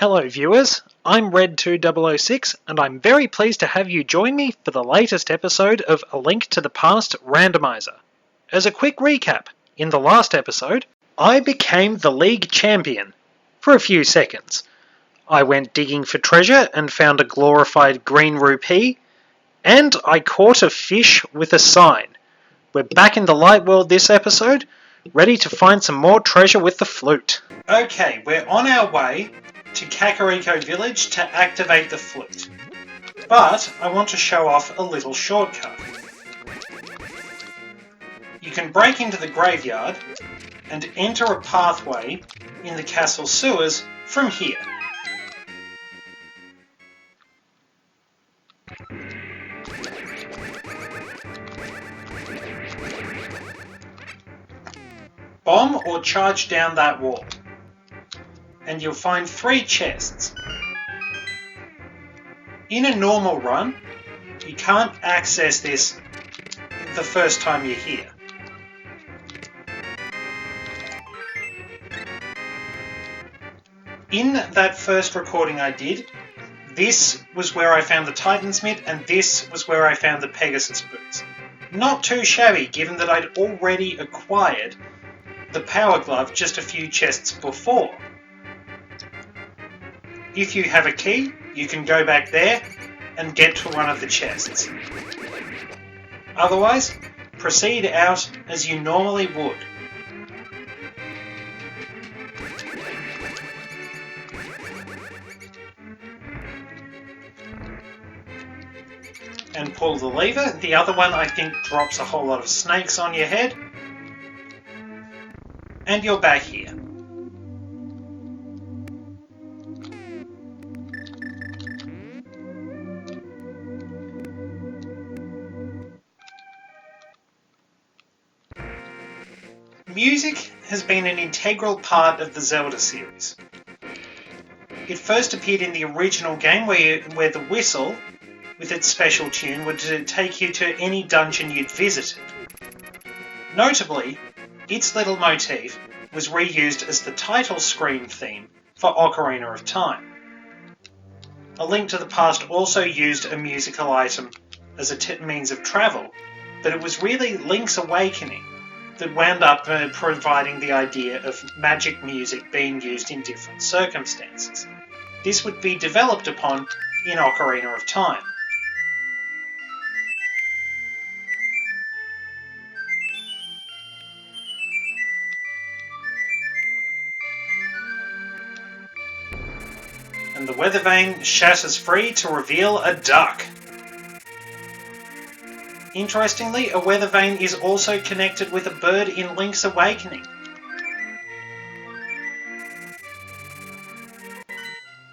Hello viewers, I'm Red2006 and I'm very pleased to have you join me for the latest episode of A Link to the Past Randomizer. As a quick recap, in the last episode, I became the league champion for a few seconds. I went digging for treasure and found a glorified green rupee, and I caught a fish with a sign. We're back in the light world this episode, ready to find some more treasure with the flute. Okay, we're on our way to Kakariko Village to activate the flute. But I want to show off a little shortcut. You can break into the graveyard and enter a pathway in the castle sewers from here. Bomb or charge down that wall, and you'll find 3 chests. In a normal run, you can't access this the first time you're here. In that first recording I did, this was where I found the Titan's Mitt, and this was where I found the Pegasus boots. Not too shabby, given that I'd already acquired the Power Glove just a few chests before. If you have a key, you can go back there and get to one of the chests. Otherwise, proceed out as you normally would. And pull the lever. The other one, I think, drops a whole lot of snakes on your head. And you're back here. Music has been an integral part of the Zelda series. It first appeared in the original game where the whistle, with its special tune, would take you to any dungeon you'd visited. Notably, its little motif was reused as the title screen theme for Ocarina of Time. A Link to the Past also used a musical item as a means of travel, but it was really Link's Awakening that wound up providing the idea of magic music being used in different circumstances. This would be developed upon in Ocarina of Time. And the weather vane shatters free to reveal a duck. Interestingly, a weather vane is also connected with a bird in Link's Awakening.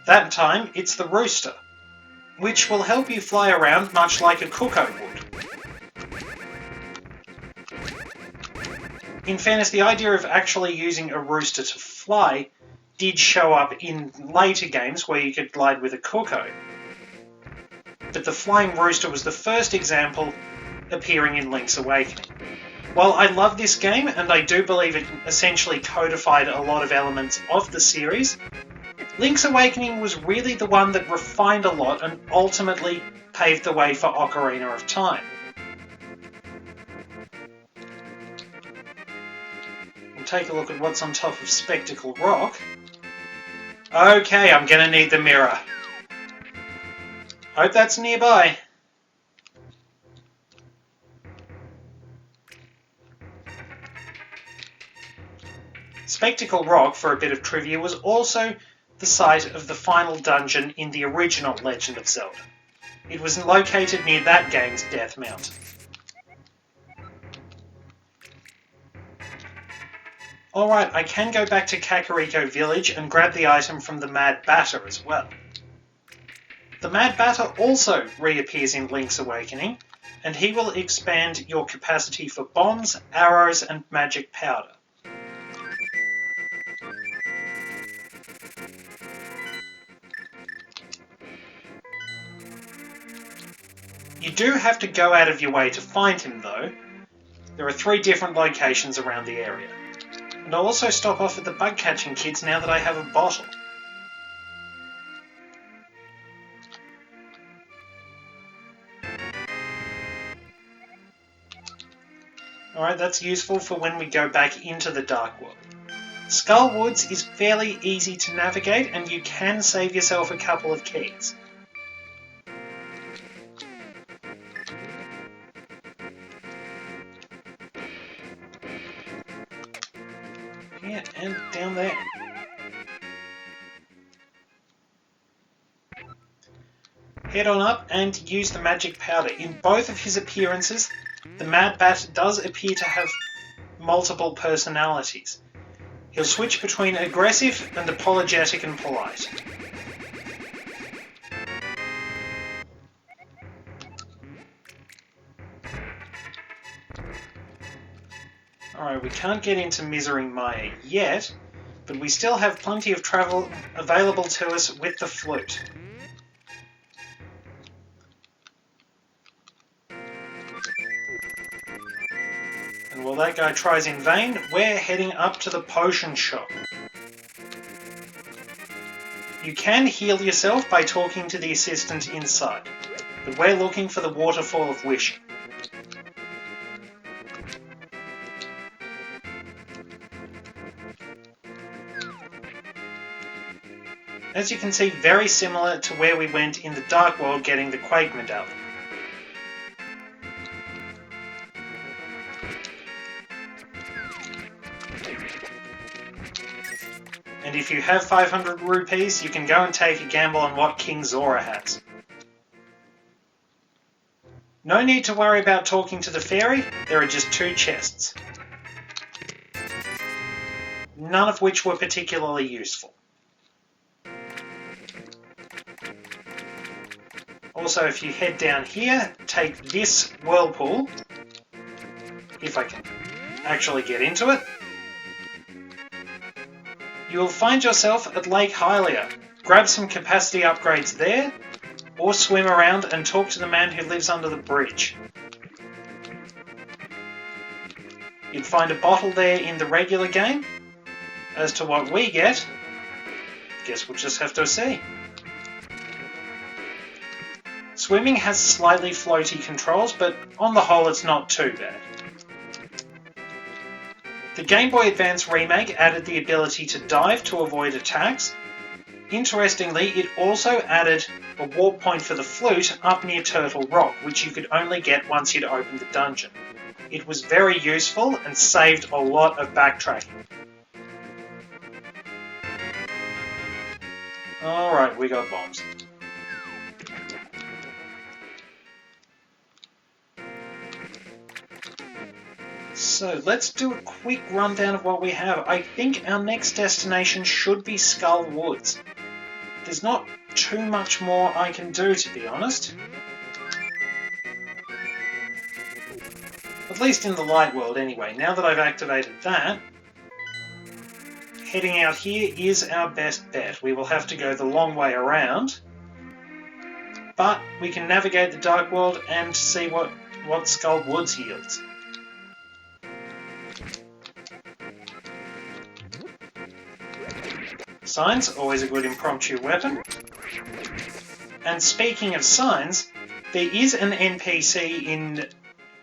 That time, it's the rooster, which will help you fly around much like a cuckoo would. In fairness, the idea of actually using a rooster to fly did show up in later games where you could glide with a cuckoo. But the flying rooster was the first example appearing in Link's Awakening. While I love this game, and I do believe it essentially codified a lot of elements of the series, Link's Awakening was really the one that refined a lot and ultimately paved the way for Ocarina of Time. We'll take a look at what's on top of Spectacle Rock. Okay, I'm gonna need the mirror. Hope that's nearby. Spectacle Rock, for a bit of trivia, was also the site of the final dungeon in the original Legend of Zelda. It was located near that game's Death Mountain. Alright, I can go back to Kakariko Village and grab the item from the Mad Batter as well. The Mad Batter also reappears in Link's Awakening, and he will expand your capacity for bombs, arrows, and magic powder. You do have to go out of your way to find him though. There are 3 different locations around the area. And I'll also stop off at the bug catching kids now that I have a bottle. Alright, that's useful for when we go back into the Dark World. Skull Woods is fairly easy to navigate, and you can save yourself a couple of keys. Yeah, and down there. Head on up and use the magic powder. In both of his appearances, the Mad Bat does appear to have multiple personalities. He'll switch between aggressive and apologetic and polite. Alright, we can't get into Misery Mire yet, but we still have plenty of travel available to us with the flute. And while that guy tries in vain, we're heading up to the potion shop. You can heal yourself by talking to the assistant inside, but we're looking for the Waterfall of Wishing. As you can see, very similar to where we went in the Dark World getting the Quake Medallion. And if you have 500 rupees, you can go and take a gamble on what King Zora has. No need to worry about talking to the fairy, there are just 2 chests. None of which were particularly useful. Also, if you head down here, take this whirlpool, if I can actually get into it, you will find yourself at Lake Hylia. Grab some capacity upgrades there, or swim around and talk to the man who lives under the bridge. You'd find a bottle there in the regular game. As to what we get, guess we'll just have to see. Swimming has slightly floaty controls, but on the whole it's not too bad. The Game Boy Advance remake added the ability to dive to avoid attacks. Interestingly, it also added a warp point for the flute up near Turtle Rock, which you could only get once you'd opened the dungeon. It was very useful and saved a lot of backtracking. Alright, we got bombs. So let's do a quick rundown of what we have. I think our next destination should be Skull Woods. There's not too much more I can do, to be honest. At least in the light world anyway. Now that I've activated that, heading out here is our best bet. We will have to go the long way around, but we can navigate the Dark World and see what Skull Woods yields. Signs, always a good impromptu weapon. And speaking of signs, there is an NPC in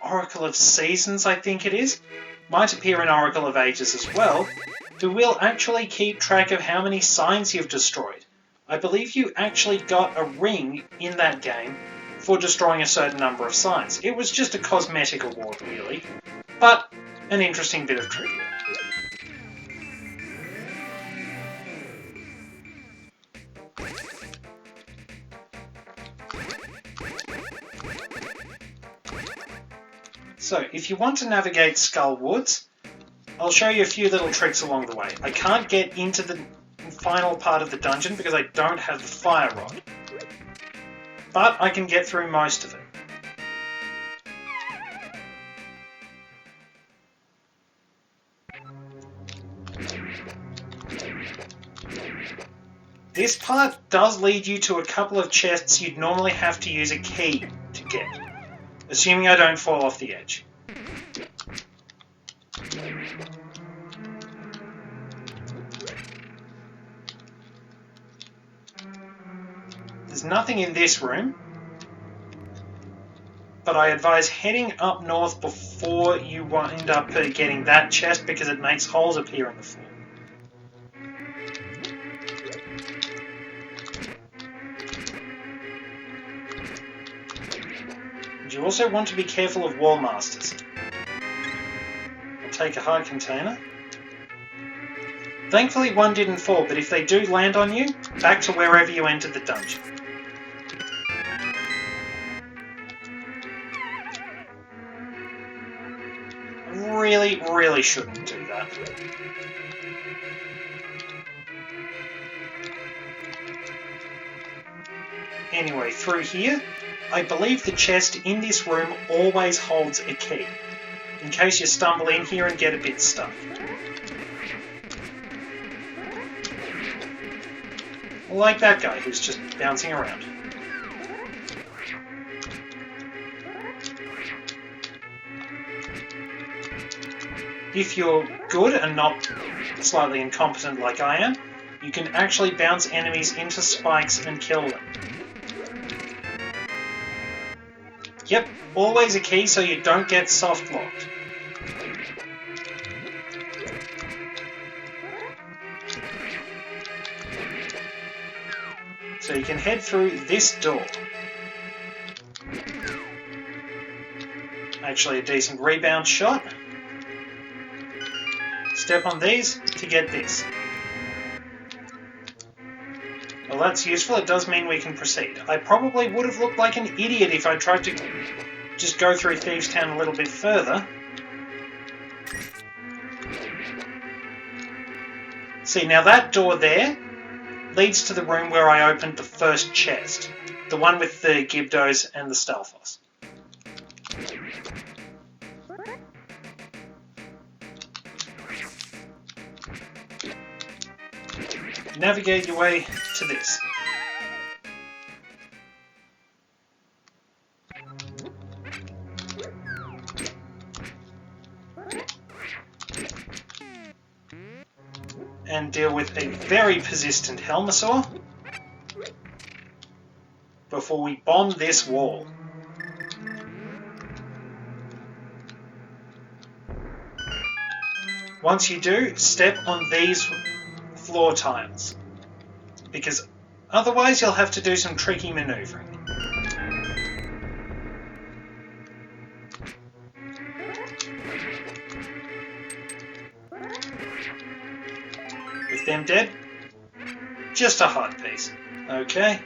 Oracle of Seasons, I think it is, might appear in Oracle of Ages as well, who will actually keep track of how many signs you've destroyed. I believe you actually got a ring in that game for destroying a certain number of signs. It was just a cosmetic award, really, but an interesting bit of trivia. So, if you want to navigate Skull Woods, I'll show you a few little tricks along the way. I can't get into the final part of the dungeon because I don't have the fire rod, but I can get through most of it. This part does lead you to a couple of chests you'd normally have to use a key to get, assuming I don't fall off the edge. There's nothing in this room, but I advise heading up north before you wind up getting that chest because it makes holes appear in the floor. And you also want to be careful of wall masters. I'll take a hard container. Thankfully one didn't fall, but if they do land on you, back to wherever you entered the dungeon. Really shouldn't do that. Anyway, through here, I believe the chest in this room always holds a key, in case you stumble in here and get a bit stuck. Like that guy who's just bouncing around. If you're good and not slightly incompetent like I am, you can actually bounce enemies into spikes and kill them. Yep, always a key so you don't get soft locked. So you can head through this door. Actually a decent rebound shot. Step on these to get this. Well, that's useful. It does mean we can proceed. I probably would have looked like an idiot if I tried to just go through Thieves' Town a little bit further. See, now that door there leads to the room where I opened the first chest. The one with the Gibdos and the Stalfos. Navigate your way to this. And deal with a very persistent Helmasaur before we bomb this wall. Once you do, step on these floor tiles, because otherwise you'll have to do some tricky manoeuvring. With them dead, just a heart piece. Okay.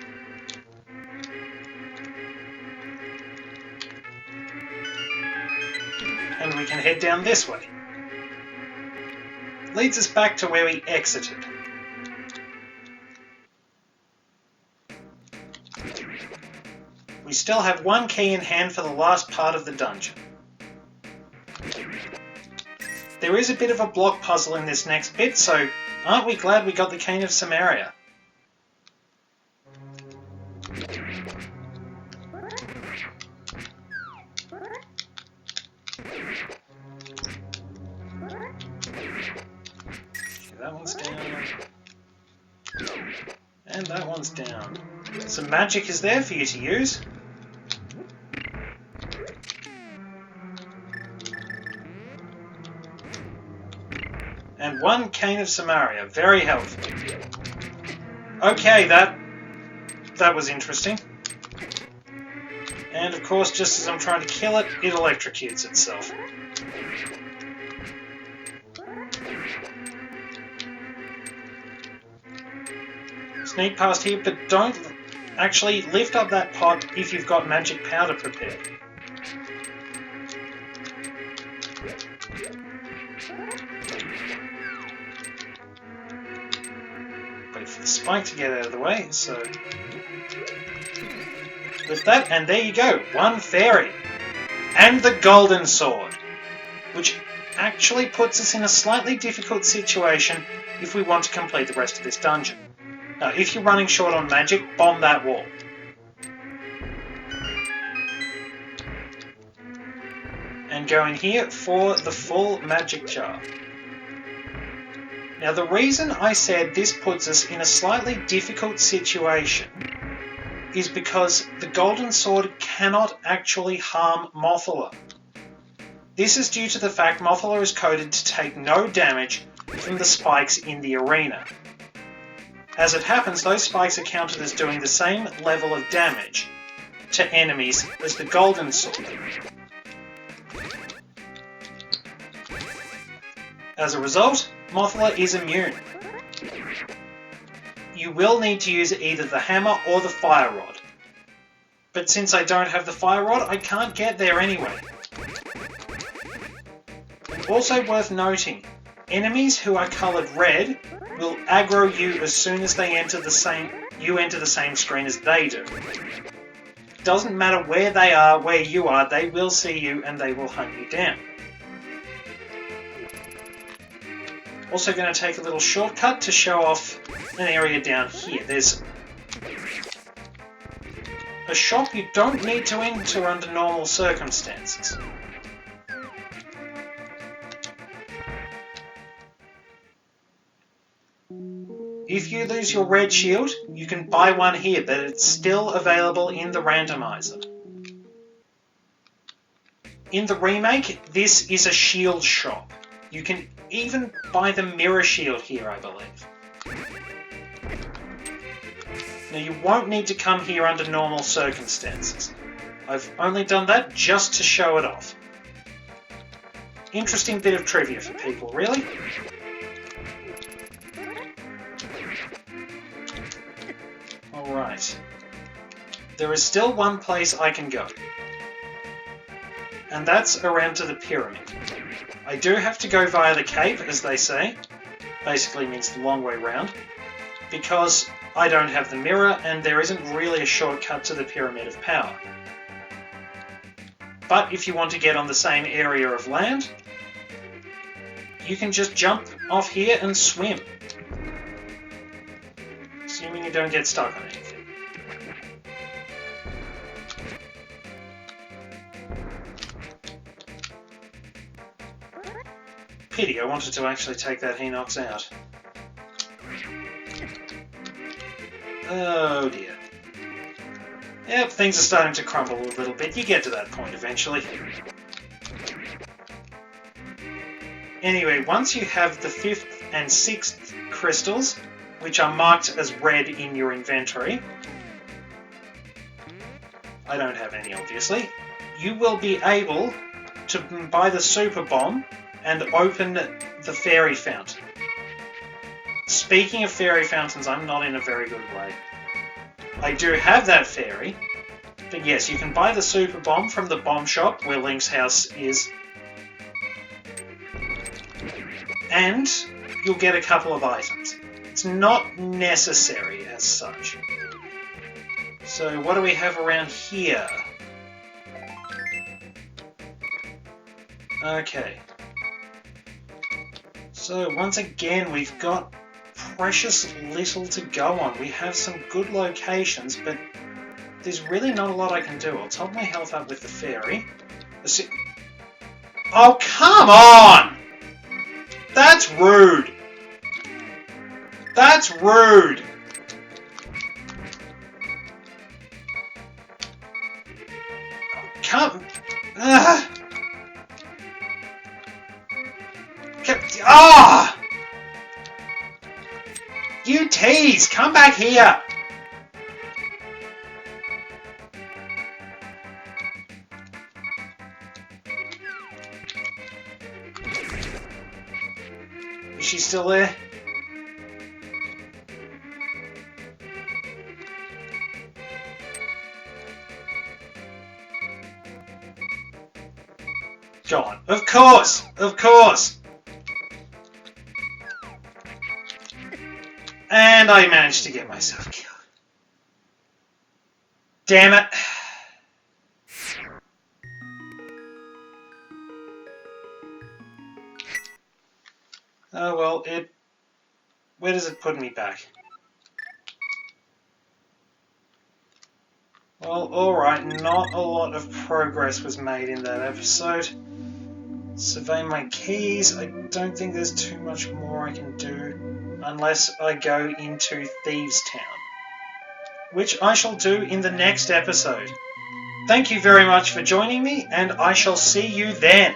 And we can head down this way. Leads us back to where we exited. We still have one key in hand for the last part of the dungeon. There is a bit of a block puzzle in this next bit, so aren't we glad we got the Cane of Samaria? That one's down. And that one's down. Some magic is there for you to use. And one Cane of Samaria. Very helpful. Okay, that was interesting. And of course, just as I'm trying to kill it, it electrocutes itself. Sneak past here, but don't actually lift up that pot if you've got magic powder prepared. Wait for the spike to get out of the way, so lift that, and there you go, one fairy. And the golden sword, which actually puts us in a slightly difficult situation if we want to complete the rest of this dungeon. Now, if you're running short on magic, bomb that wall. And go in here for the full magic jar. Now, the reason I said this puts us in a slightly difficult situation is because the golden sword cannot actually harm Mothula. This is due to the fact Mothula is coded to take no damage from the spikes in the arena. As it happens, those spikes are counted as doing the same level of damage to enemies as the golden sword. As a result, Mothula is immune. You will need to use either the hammer or the fire rod. But since I don't have the fire rod, I can't get there anyway. Also worth noting, enemies who are coloured red will aggro you as soon as they enter the same screen as they do. Doesn't matter where they are, where you are, they will see you and they will hunt you down. Also going to take a little shortcut to show off an area down here. There's a shop you don't need to enter under normal circumstances. If you lose your red shield, you can buy one here, but it's still available in the randomizer. In the remake, this is a shield shop. You can even buy the mirror shield here, I believe. Now, you won't need to come here under normal circumstances. I've only done that just to show it off. Interesting bit of trivia for people, really. Alright. There is still one place I can go. And that's around to the pyramid. I do have to go via the cave, as they say. Basically means the long way round. Because I don't have the mirror, and there isn't really a shortcut to the Pyramid of Power. But if you want to get on the same area of land, you can just jump off here and swim. Assuming you don't get stuck on anything. Pity, I wanted to actually take that Hinox out. Oh dear. Yep, things are starting to crumble a little bit. You get to that point eventually. Anyway, once you have the 5th and 6th crystals, which are marked as red in your inventory, I don't have any obviously, you will be able to buy the super bomb and open the fairy fountain. Speaking of fairy fountains, I'm not in a very good way. I do have that fairy, but yes, you can buy the super bomb from the bomb shop where Link's house is, and you'll get a couple of items. It's not necessary as such. So what do we have around here? Okay. So once again, we've got precious little to go on. We have some good locations, but there's really not a lot I can do. I'll top my health up with the fairy. Oh, come on! That's rude! That's rude! Come... Ugh. Ah! You tease! Come back here! Is she still there? Gone. Of course! Of course! And I managed to get myself killed. Damn it. Oh well, where does it put me back? Well, alright, not a lot of progress was made in that episode. Survey my keys. I don't think there's too much more I can do unless I go into Thieves' Town. which I shall do in the next episode. Thank you very much for joining me, and I shall see you then.